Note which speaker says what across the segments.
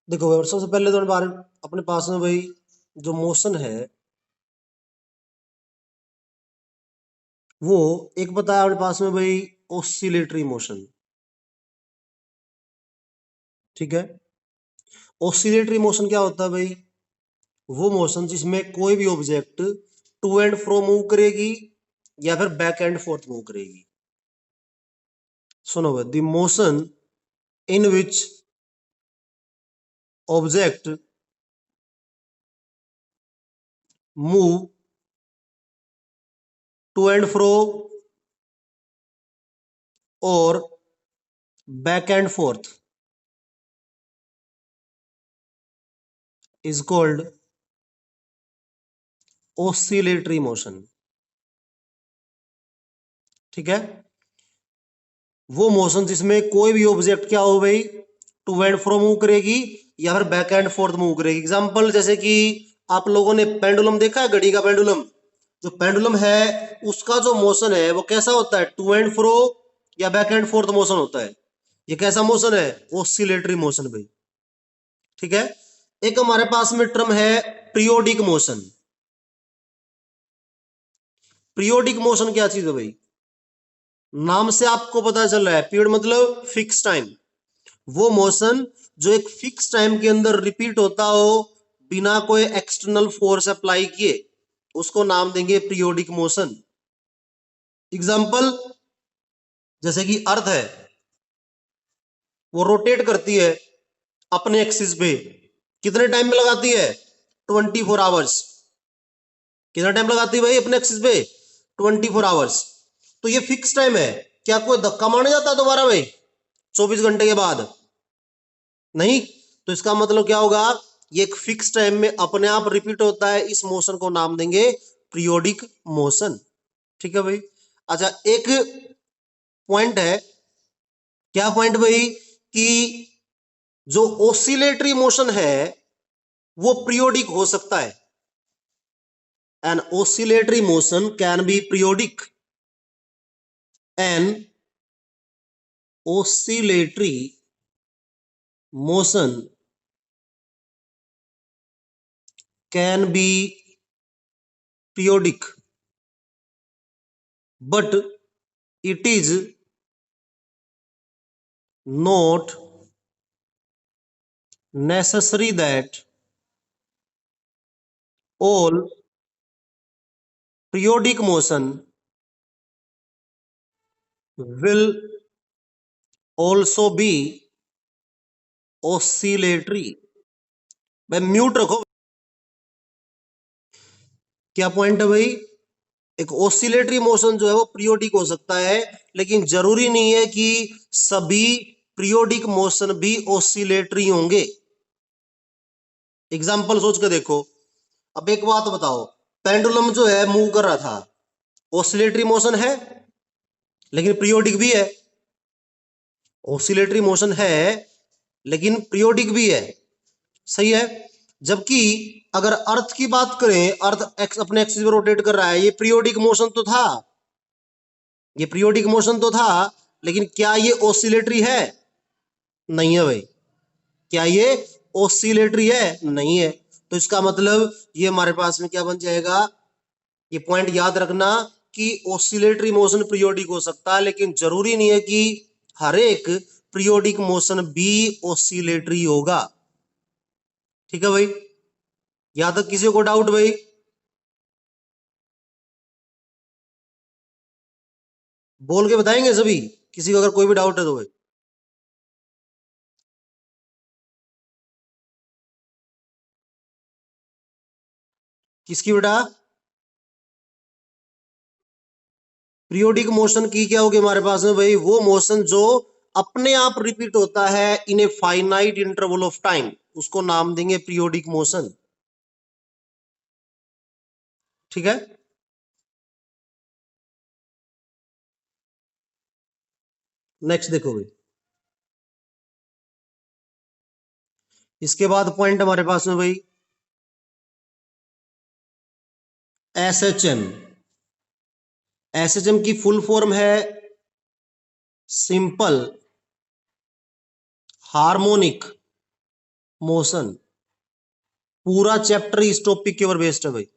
Speaker 1: देखो भाई, सबसे पहले तो अपने पास में भाई जो मोशन है वो एक बताया अपने पास में भाई ऑसिलेटरी मोशन। ठीक है। ऑसिलेटरी मोशन क्या होता है भाई? वो मोशन जिसमें कोई भी object to and fro move करेगी या फिर बैक एंड फोर्थ मूव करेगी। सुनो भाई, the motion in which object move to and fro और back and forth is called oscillatory motion। ठीक है। वो मोशन जिसमें कोई भी ऑब्जेक्ट क्या हो भाई, टू एंड फ्रो मूव करेगी या फिर बैक एंड फोर्थ मूव करेगी। एग्जांपल जैसे कि आप लोगों ने पेंडुलम देखा है, घड़ी का पेंडुलम। जो पेंडुलम है उसका जो मोशन है वो कैसा होता है, टू एंड फ्रो या बैक एंड फोर्थ मोशन होता है। ये कैसा मोशन है? ऑसिलेटरी मोशन भाई। ठीक है। एक हमारे पास में टर्म है पीरियोडिक मोशन। पीरियोडिक मोशन क्या चीज है भाई? नाम से आपको पता चल रहा है, पीरियड मतलब फिक्स टाइम। वो मोशन जो एक फिक्स टाइम के अंदर रिपीट होता हो बिना कोई एक्सटर्नल फोर्स अप्लाई किए, उसको नाम देंगे पीरियोडिक मोशन। एग्जांपल जैसे कि अर्थ है, वो रोटेट करती है अपने एक्सिस पे। कितने टाइम में लगाती है? 24 आवर्स। कितना टाइम लगाती है भाई अपने एक्सिस पे? 24 आवर्स। तो ये फिक्स टाइम है। क्या कोई धक्का मारने जाता है दोबारा भाई 24 घंटे के बाद? नहीं। तो इसका मतलब क्या होगा, ये एक फिक्स टाइम में अपने आप रिपीट होता है। इस मोशन को नाम देंगे पीरियोडिक मोशन। ठीक है भाई। अच्छा, एक पॉइंट है। क्या पॉइंट भाई? कि जो ओसिलेटरी मोशन है वो पीरियोडिक हो सकता है। An oscillatory motion can be periodic. An oscillatory motion can be periodic, but it is not necessary that all periodic motion will also be oscillatory। भाई म्यूट रखो। क्या पॉइंट है भाई? एक ऑसिलेटरी मोशन जो है वो पीरियोडिक हो सकता है, लेकिन जरूरी नहीं है कि सभी पीरियोडिक मोशन भी ऑसिलेटरी होंगे। एग्जाम्पल सोच के देखो। अब एक बात बताओ, पेंडुलम जो है मूव कर रहा था, ऑसिलेटरी मोशन है लेकिन पीरियोडिक भी है। ऑसिलेटरी मोशन है लेकिन पीरियोडिक भी है। सही है। जबकि अगर अर्थ की बात करें, अर्थ अपने एक्सिस में रोटेट कर रहा है, ये पीरियोडिक मोशन तो था। ये पीरियोडिक मोशन तो था, लेकिन क्या ये ऑसिलेटरी है? नहीं है भाई। क्या ये ऑसिलेटरी है? नहीं है। तो इसका मतलब ये हमारे पास में क्या बन जाएगा, ये पॉइंट याद रखना कि ऑसिलेटरी मोशन पीरियोडिक हो सकता है, लेकिन जरूरी नहीं है कि हर एक पीरियोडिक मोशन भी ऑसिलेटरी होगा। ठीक है भाई। यहां तक किसी को डाउट भाई? बोल के बताएंगे सभी, किसी को अगर कोई भी डाउट है तो भाई। किसकी बेटा? पीरियोडिक मोशन की क्या होगी हमारे पास में भाई? वो मोशन जो अपने आप रिपीट होता है in a finite interval of time, उसको नाम देंगे पीरियोडिक मोशन। ठीक है। नेक्स्ट देखो भाई। इसके बाद पॉइंट हमारे पास में भाई S H M. S H M की फुल फॉर्म है सिंपल हार्मोनिक मोशन, पूरा चैप्टर इस टॉपिक के ऊपर बेस्ड है भाई।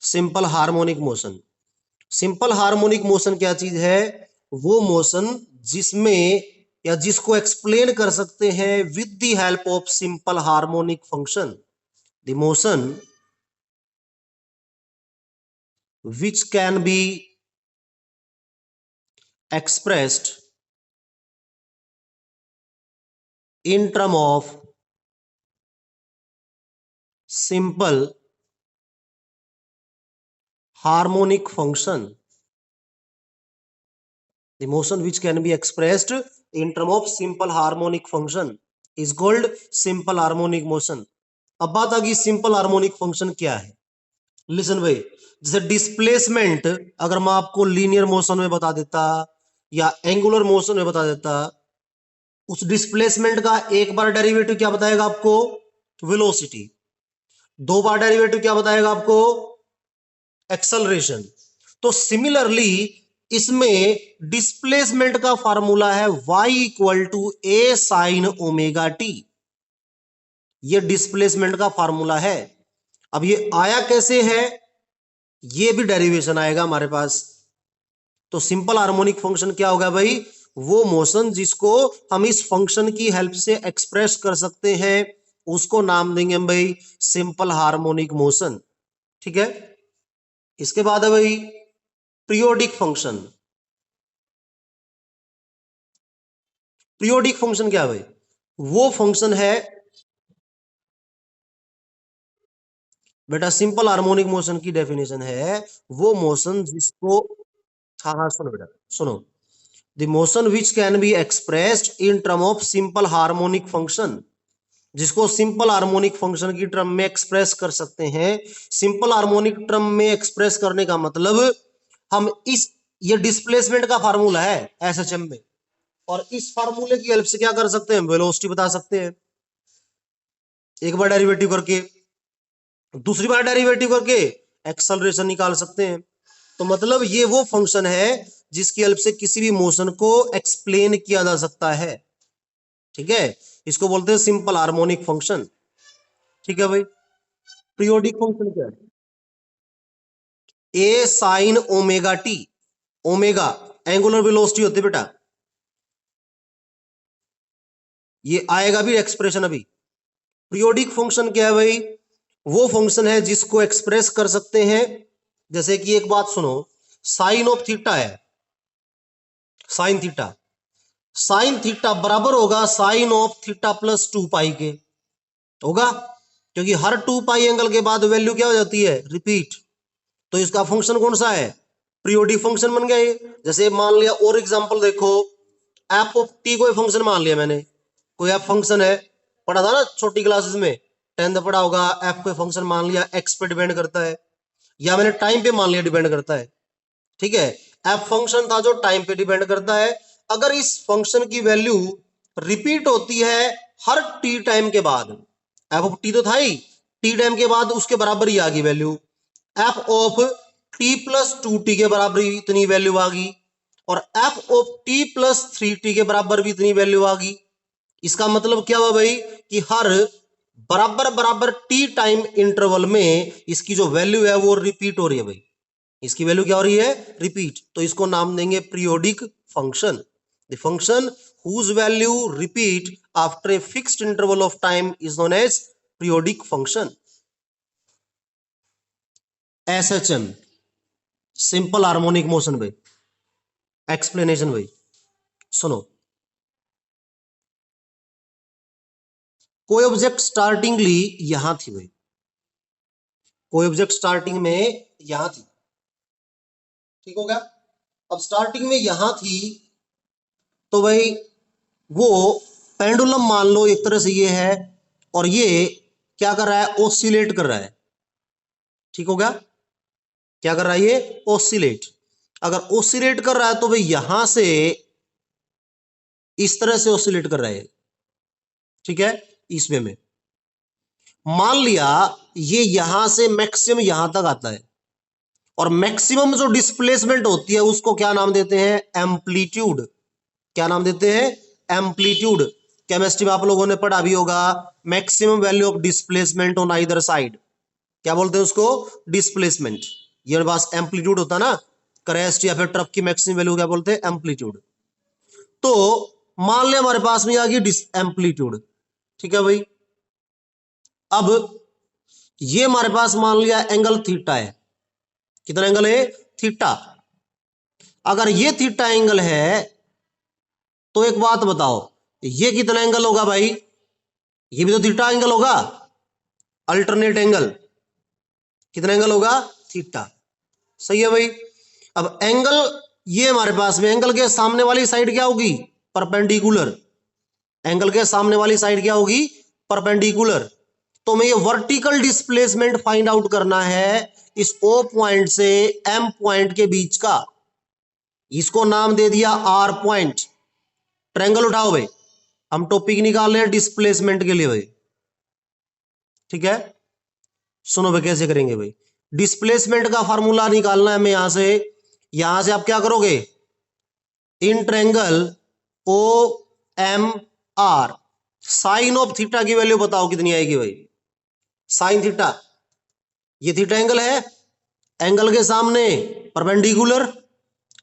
Speaker 1: Simple harmonic motion, simple harmonic motion क्या चीज है? वो मोशन जिसमें या जिसको एक्सप्लेन कर सकते हैं with the help of simple harmonic function, the motion which can be expressed in term of simple harmonic function, the motion which can be expressed in term of simple harmonic function is called simple harmonic motion। अब बात आ गई simple harmonic function क्या है। Listen भाई, जैसे displacement अगर मैं आपको लीनियर मोशन में बता देता या एंगुलर मोशन में बता देता, उस डिस्प्लेसमेंट का एक बार डेरिवेटिव क्या बताएगा आपको? वेलोसिटी। दो बार डेरिवेटिव क्या बताएगा आपको? एक्सेलरेशन। तो सिमिलरली इसमें डिस्प्लेसमेंट का फार्मूला है y equal to a sine omega t. ये डिस्प्लेसमेंट का फार्मूला है। अब ये आया कैसे है? ये भी डेरिवेशन आएगा हमारे पास। तो सिंपल हार्मोनिक फंक्शन क्या होगा भाई? वो मोशन जिसको हम इस फंक्शन की हेल्प से एक्सप्रेस कर सकते हैं, उसको नाम देंगे हम भाई सिंपल हार्मोनिक मोशन। ठीक है। इसके बाद है भाई पीरियोडिक फंक्शन। पीरियोडिक फंक्शन क्या है भाई? वो फंक्शन है बेटा, सिंपल हार्मोनिक मोशन की डेफिनेशन है वो मोशन जिसको, हाँ हाँ सुनो बेटा सुनो, the motion which can be expressed in term of simple harmonic function, जिसको सिंपल हार्मोनिक फंक्शन की टर्म में एक्सप्रेस कर सकते हैं। सिंपल हार्मोनिक टर्म में एक्सप्रेस करने का मतलब हम इस, ये डिस्प्लेसमेंट का फार्मूला है एसएचएम में, और इस फार्मूले की हेल्प से क्या कर सकते हैं? वेलोसिटी बता सकते हैं, एक बार डेरिवेटिव करके, दूसरी बार डेरिवेटिव करके एक्सेलरेशन निकाल सकते हैं। तो मतलब ये वो फंक्शन है जिसकी हेल्प से किसी भी मोशन को एक्सप्लेन किया जा सकता है। ठीक है, इसको बोलते हैं सिंपल हार्मोनिक फंक्शन। ठीक है भाई। पीरियोडिक फंक्शन क्या है? A sine omega t. Omega angular velocity होती है बेटा, ये आएगा भी एक्सप्रेशन अभी। पीरियोडिक फंक्शन क्या है भाई? वो फंक्शन है जिसको एक्सप्रेस कर सकते हैं, जैसे कि एक बात सुनो, साइन ऑफ थीटा है, साइन थीटा, साइन थीटा बराबर होगा साइन ऑफ थीटा प्लस 2 पाई के, होगा, क्योंकि हर 2 पाई एंगल के बाद वैल्यू क्या हो जाती है? रिपीट। तो इसका फंक्शन कौन सा है? पीरियोडिक फंक्शन बन गया ये। जैसे मान लिया और एग्जांपल देखो, एफ ऑफ टी कोई फंक्शन मान लिया मैंने, कोई एफ फंक्शन है, पढ़ा था ना छोटी क्लासेस में, 10th पढ़ा होगा। एफ कोई फंक्शन मान लिया एक्स पे डिपेंड करता है, या मैंने टाइम पे मान लिया डिपेंड करता है। ठीक है, एफ फंक्शन था जो टाइम पे डिपेंड करता है। अगर इस फंक्शन की वैल्यू रिपीट होती है हर टी टाइम के बाद, एफ ऑफ टी तो था ही, टी टाइम के बाद उसके बराबर ही आ गई value, F of T plus 2t के बराबर ही इतनी वैल्यू आ गई, और F of T plus 3t के बराबर भी इतनी वैल्यू आ गई। इसका मतलब क्या हुआ भाई? कि हर बराबर बराबर टी टाइम इंटरवल में इसकी जो वैल्यू है वो रिपीट हो रही है भाई, इसकी वैल्यू क्या हो रही है? रिपीट। तो इसको नाम देंगे periodic function. The function whose value repeat after a fixed interval of time is known as periodic function। SHM simple harmonic motion भाई, एक्सप्लेनेशन भाई सुनो, कोई ऑब्जेक्ट स्टार्टिंगली यहां थी भाई, कोई ऑब्जेक्ट स्टार्टिंग में यहां थी, ठीक हो गया। अब स्टार्टिंग में यहां थी तो भाई वो पेंडुलम मान लो एक तरह से ये है, और ये क्या कर रहा है? ऑसिलेट कर रहा है। ठीक हो गया, क्या कर रहा है ये? ऑसिलेट। अगर ऑसिलेट कर रहा है तो भाई यहां से इस तरह से ऑसिलेट कर रहा है, ठीक है, इस वे में। मान लिया ये यहां से मैक्सिमम यहां तक आता है, और मैक्सिमम जो डिस्प्लेसमेंट होती है उसको क्या नाम देते हैं? एम्पलीट्यूड। क्या नाम देते हैं? एम्पलीट्यूड। केमिस्ट्री में आप लोगों ने पढ़ा भी होगा, maximum value of displacement on either side. क्या बोलते हैं उसको? डिस्प्लेसमेंट। ये मेरे पास एम्पलीट्यूड होता है ना, क्रेस्ट या फिर ट्रफ की मैक्सिमम वैल्यू क्या बोलते हैं? एम्पलीट्यूड। तो मान लिया हमारे पास में आ गई एम्पलीट्यूड, ठीक है भाई। अब ये हमारे पास मान लिया एंगल थीटा है। कितना एंगल है? थीटा। अगर ये थीटा एंगल है तो एक बात बताओ, ये कितना एंगल होगा भाई? ये भी तो थीटा एंगल होगा, अल्टरनेट एंगल। कितना एंगल होगा? थीटा। सही है भाई। अब एंगल ये हमारे पास में, एंगल के सामने वाली साइड क्या होगी? परपेंडिकुलर। एंगल के सामने वाली साइड क्या होगी? परपेंडिकुलर। तो हमें ये वर्टिकल डिस्प्लेसमेंट फाइंड आउट करना है इस O पॉइंट से M पॉइंट के बीच का। इसको नाम दे दिया R पॉइंट। ट्रायंगल उठाओ भाई, हम टॉपिक निकाल रहे हैं डिस्प्लेसमेंट के लिए भाई, ठीक है। सुनो भाई कैसे करेंगे भाई। डिस्प्लेसमेंट का फार्मूला निकालना है हमें यहां से आप क्या करोगे? In triangle OMR sine of theta की वैल्यू बताओ कितनी आएगी भाई? साइन थीटा, ये थीटा एंगल है, एंगल के सामने परपेंडिकुलर,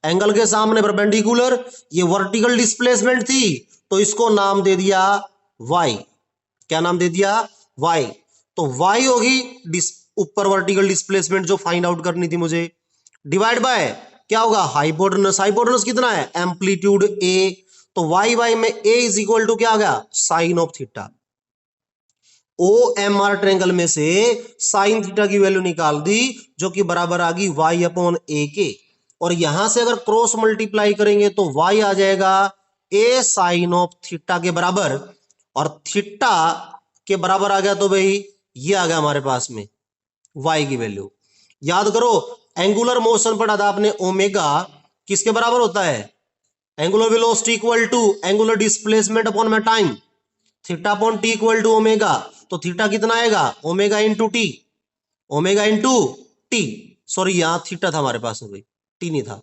Speaker 1: एंगल के सामने परपेंडिकुलर, ये वर्टिकल डिस्प्लेसमेंट थी तो इसको नाम दे दिया y। क्या नाम दे दिया? y। तो y होगी ऊपर वर्टिकल डिस्प्लेसमेंट जो फाइंड आउट करनी थी मुझे, डिवाइड बाय क्या होगा? हाइपोटेनस। हाइपोटेनस कितना है? Amplitude a। तो y में a इज इक्वल टू क्या आ गया? Sine of theta. OMR triangle में से साइन थीटा की वैल्यू निकाल दी जो कि बराबर आ गई y अपॉन a के। और यहां से अगर क्रॉस मल्टीप्लाई करेंगे तो y आ जाएगा a साइन ऑफ थीटा के बराबर, और थीटा के बराबर आ गया तो भाई ये आ गया हमारे पास में y की वैल्यू। याद करो एंगुलर मोशन पढ़ा था आपने, ओमेगा किसके बराबर होता है? Angular velocity equal to angular displacement upon में time, theta upon t equal to omega. तो थीटा कितना आएगा? Omega into t. Omega into t, sorry यहां थीटा था हमारे पास में भाई, टी नहीं था।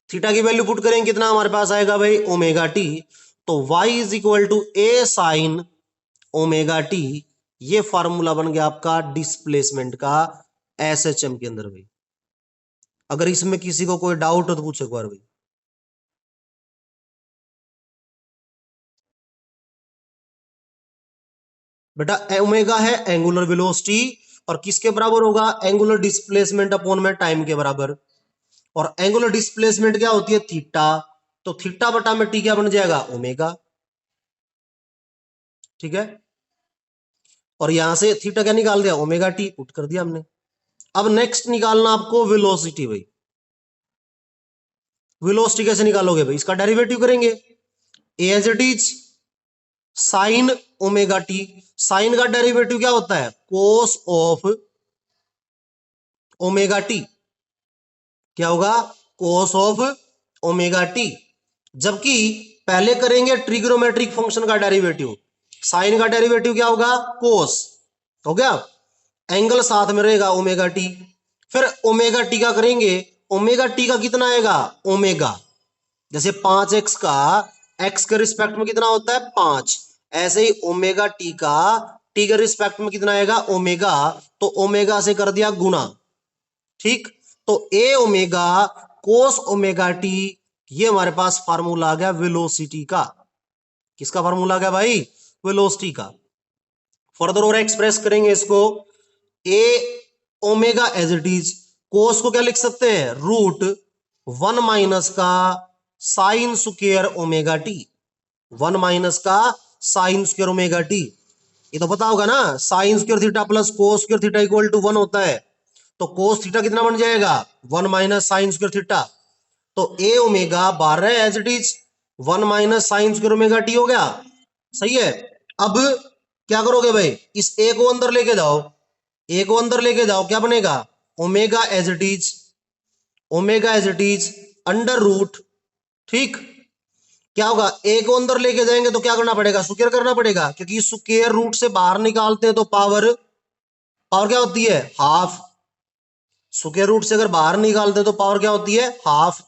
Speaker 1: थीटा की वैल्यू पुट करेंगे कितना हमारे पास आएगा भाई? Omega t. तो y is equal to a sine omega t. ये फॉर्मूला बन गया आपका डिस्प्लेसमेंट का SHM के अंदर भाई। अगर इसमें किसी को कोई डाउट हो तो पूछो एक बार भाई। बेटा ओमेगा है एंगुलर वेलोसिटी, और किसके बराबर होगा? एंगुलर डिस्प्लेसमेंट अपॉन में टाइम के बराबर। और एंगुलर डिस्प्लेसमेंट क्या होती है? थीटा। तो थीटा बटा में टी क्या बन जाएगा? ओमेगा, ठीक है। और यहां से थीटा क्या निकाल दिया? ओमेगा टी पुट कर दिया हमने। अब नेक्स्ट निकालना आपको वेलोसिटी भाई। वेलोसिटी कैसे निकालोगे भाई? इसका डेरिवेटिव करेंगे, as it is sine omega t. Sine का डेरिवेटिव क्या होता है? Cos of omega t. क्या होगा? Cos of omega t. जबकि पहले करेंगे ट्रिग्नोमेट्रिक फंक्शन का डेरिवेटिव। साइन का डेरिवेटिव क्या होगा? कोस। हो गया, एंगल साथ में रहेगा ओमेगा टी। फिर ओमेगा टी का करेंगे, ओमेगा टी का कितना आएगा? ओमेगा। जैसे 5x का x के रिस्पेक्ट में कितना होता है? 5। ऐसे ही ओमेगा टी का टी के रिस्पेक्ट में कितना आएगा? ओमेगा। तो ओमेगा से कर दिया गुना, ठीक। तो a omega cos omega t, ये हमारे पास फार्मूला आ गया वेलोसिटी का। किसका फार्मूला आ गया भाई? वेलोसिटी का। फर्दर और एक्सप्रेस करेंगे इसको, a omega as it is, cos को क्या लिख सकते हैं? रूट 1 माइनस का sine square omega t. 1 minus का साइन स्क्वायर ओमेगा टी। ये तो पता होगा ना, sine square theta plus cos square theta equal to 1 होता है। तो कोस थीटा कितना बन जाएगा? 1 माइनस साइन स्क्वायर थीटा। तो a omega 12 as it is 1 minus sine square omega t हो गया। सही है। अब क्या करोगे भाई? इस ए को अंदर लेके जाओ, ए को अंदर लेके जाओ, क्या बनेगा? Omega as it is, omega as it is under root, ठीक। क्या होगा? ए को अंदर लेके जाएंगे तो क्या करना पड़ेगा? स्क्वायर करना पड़ेगा, क्योंकि स्क्वायर रूट से बाहर निकालते हैं तो पावर पावर क्या होती है? हाफ। स्क्वायर रूट से अगर बाहर निकालते हैं तो पावर क्या होती है? हाफ।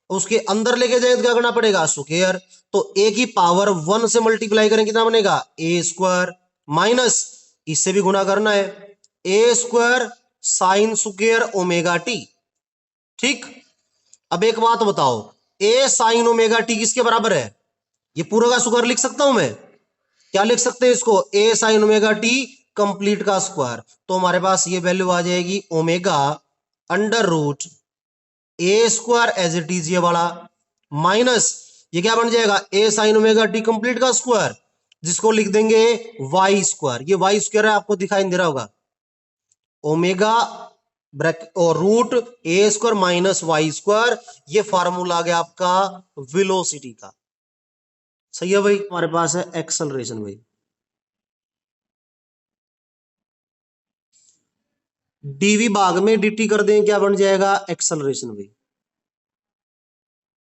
Speaker 1: उसके अंदर लेके जाए तो क्या करना पड़ेगा, स्क्वायर। तो ए की पावर 1 से मल्टीप्लाई करें कितना बनेगा, ए स्क्वायर माइनस इससे भी गुना करना है, a square sine square omega t. ठीक। अब एक बात बताओ, ए साइन ओमेगा टी किसके बराबर है, ये पूरा का स्क्वायर लिख सकता हूं मैं, क्या लिख सकते हैं इसको, A sine omega T complete का स्क्वायर। तो हमारे पास ये वैल्यू आ जाएगी omega under root A square as it is ये वाला माइनस ये क्या बन जाएगा, A sine omega T complete का स्क्वायर, जिसको लिख देंगे वाई स्क्वायर। ये वाई स्क्वायर है, आपको दिखाई दे रहा होगा, ओमेगा ब्रैकेट और root A square minus Y square, ये फार्मूला आ गया आपका वेलोसिटी का। सही है भाई। हमारे पास है एक्सेलरेशन भाई, डीवी भाग में डीटी कर दें, क्या बन जाएगा, एक्सेलरेशन भाई।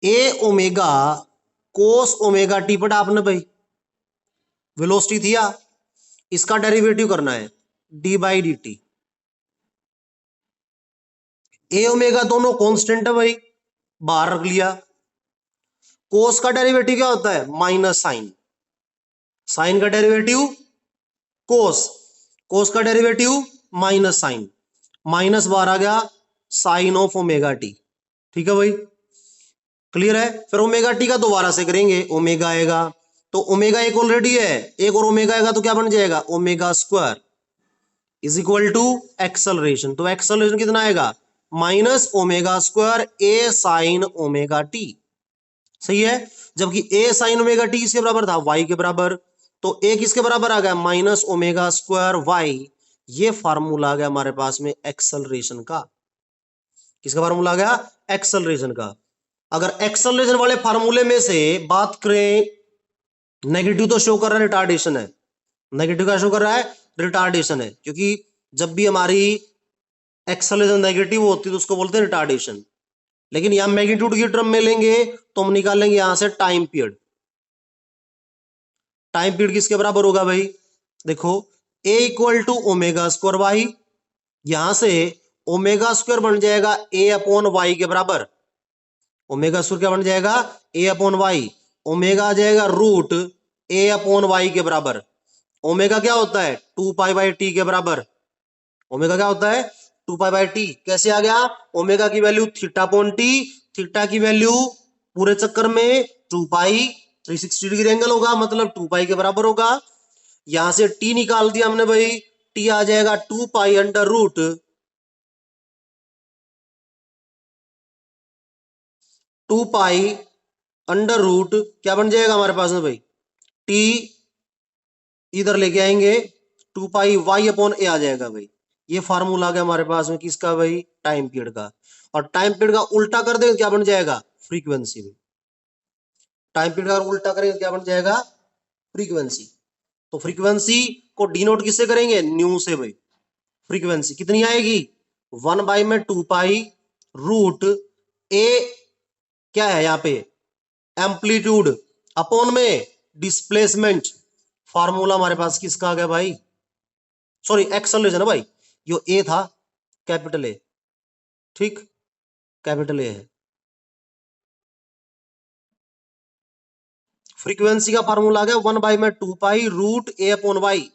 Speaker 1: ए ओमेगा कोस ओमेगा टी पढ़ा आपने भाई, वेलोसिटी थी, इसका डेरिवेटिव करना है D by D T. A omega दोनों कांस्टेंट है भाई, बाहर रख लिया। कोस का डेरिवेटिव क्या होता है, माइनस साइन, साइन का डेरिवेटिव कोस, कोस का डेरिवेटिव माइनस साइन, माइनस बाहर आ गया साइन ऑफ ओमेगा टी। ठीक है भाई, क्लियर है। फिर ओमेगा टी का दोबारा से करेंगे, ओमेगा आएगा तो ओमेगा एक ऑलरेडी है, एक और ओमेगा आएगा तो क्या बन जाएगा, omega square is equal to acceleration. तो एक्सेलरेशन कितना आएगा, minus omega square A sine omega T. सही है। जबकि ए साइन ओमेगा टी किसके बराबर था, वाई के बराबर। तो ए किसके बराबर आ गया, माइनस ओमेगा स्क्वायर वाई। ये फार्मूला आ गया हमारे पास में एक्सेलरेशन का। किसका फार्मूला आ गया, एक्सेलरेशन का। अगर एक्सेलरेशन वाले फार्मूले में से बात करें, नेगेटिव तो शो कर रहा है रिटार्डेशन है, नेगेटिव का शो कर रहा है रिटार्डेशन है, क्योंकि जब भी हमारी एक्सेलरेशन नेगेटिव होती है तो उसको बोलते हैं रिटार्डेशन। लेकिन यहां मैग्नीट्यूड की टर्म में लेंगे तो हम निकालेंगे यहां से टाइम पीरियड। टाइम पीरियड किसके बराबर होगा भाई, देखो a equal to omega square y, यहां से ओमेगा स्क्वायर बन जाएगा ए अपॉन वाई के बराबर, ओमेगा स्क्वायर क्या बन जाएगा, ए अपॉन वाई, ओमेगा आ जाएगा रूट ए अपॉन वाई के बराबर। ओमेगा क्या होता है, 2 पाई बाई टी के बराबर। ओमेगा क्या होता है, 2 पाई बाई टी। कैसे आ गया, ओमेगा की value theta upon T, theta की वैल्यू पूरे चक्कर में 2 पाई, 360 डिग्री एंगल होगा, मतलब 2 पाई के बराबर होगा। यहां से टी निकाल दिया हमने भाई, टी आ जाएगा 2 pi under root 2 pi under root क्या बन जाएगा हमारे पास में भाई, टी इधर लेके आएंगे 2 पाई वाई अपॉन ए आ जाएगा भाई। ये फार्मूला आ गया हमारे पास में किसका भाई, टाइम पीरियड का। और टाइम पीरियड का उल्टा कर देंगे क्या बन जाएगा, फ्रीक्वेंसी में। टाइम पीरियड का उल्टा करेंगे क्या बन जाएगा, फ्रीक्वेंसी। तो फ्रीक्वेंसी को डिनोट किससे करेंगे, न्यू से भाई। फ्रीक्वेंसी कितनी आएगी, 1 बाई में 2 पाई रूट ए क्या है यहाँ पे, एम्पलीट्यूड अपॉन में डिस्प्लेसमेंट। फार्मूला हमारे पास किसका आ गया भाई, सॉरी एक्सेलरेशन है भाई, यो ए था, कैपिटल ए। ठीक, कैपिटल ए है। फ्रीक्वेंसी का फार्मूला आ गया 1 बाई में 2 पाई रूट ए अपॉन वाई,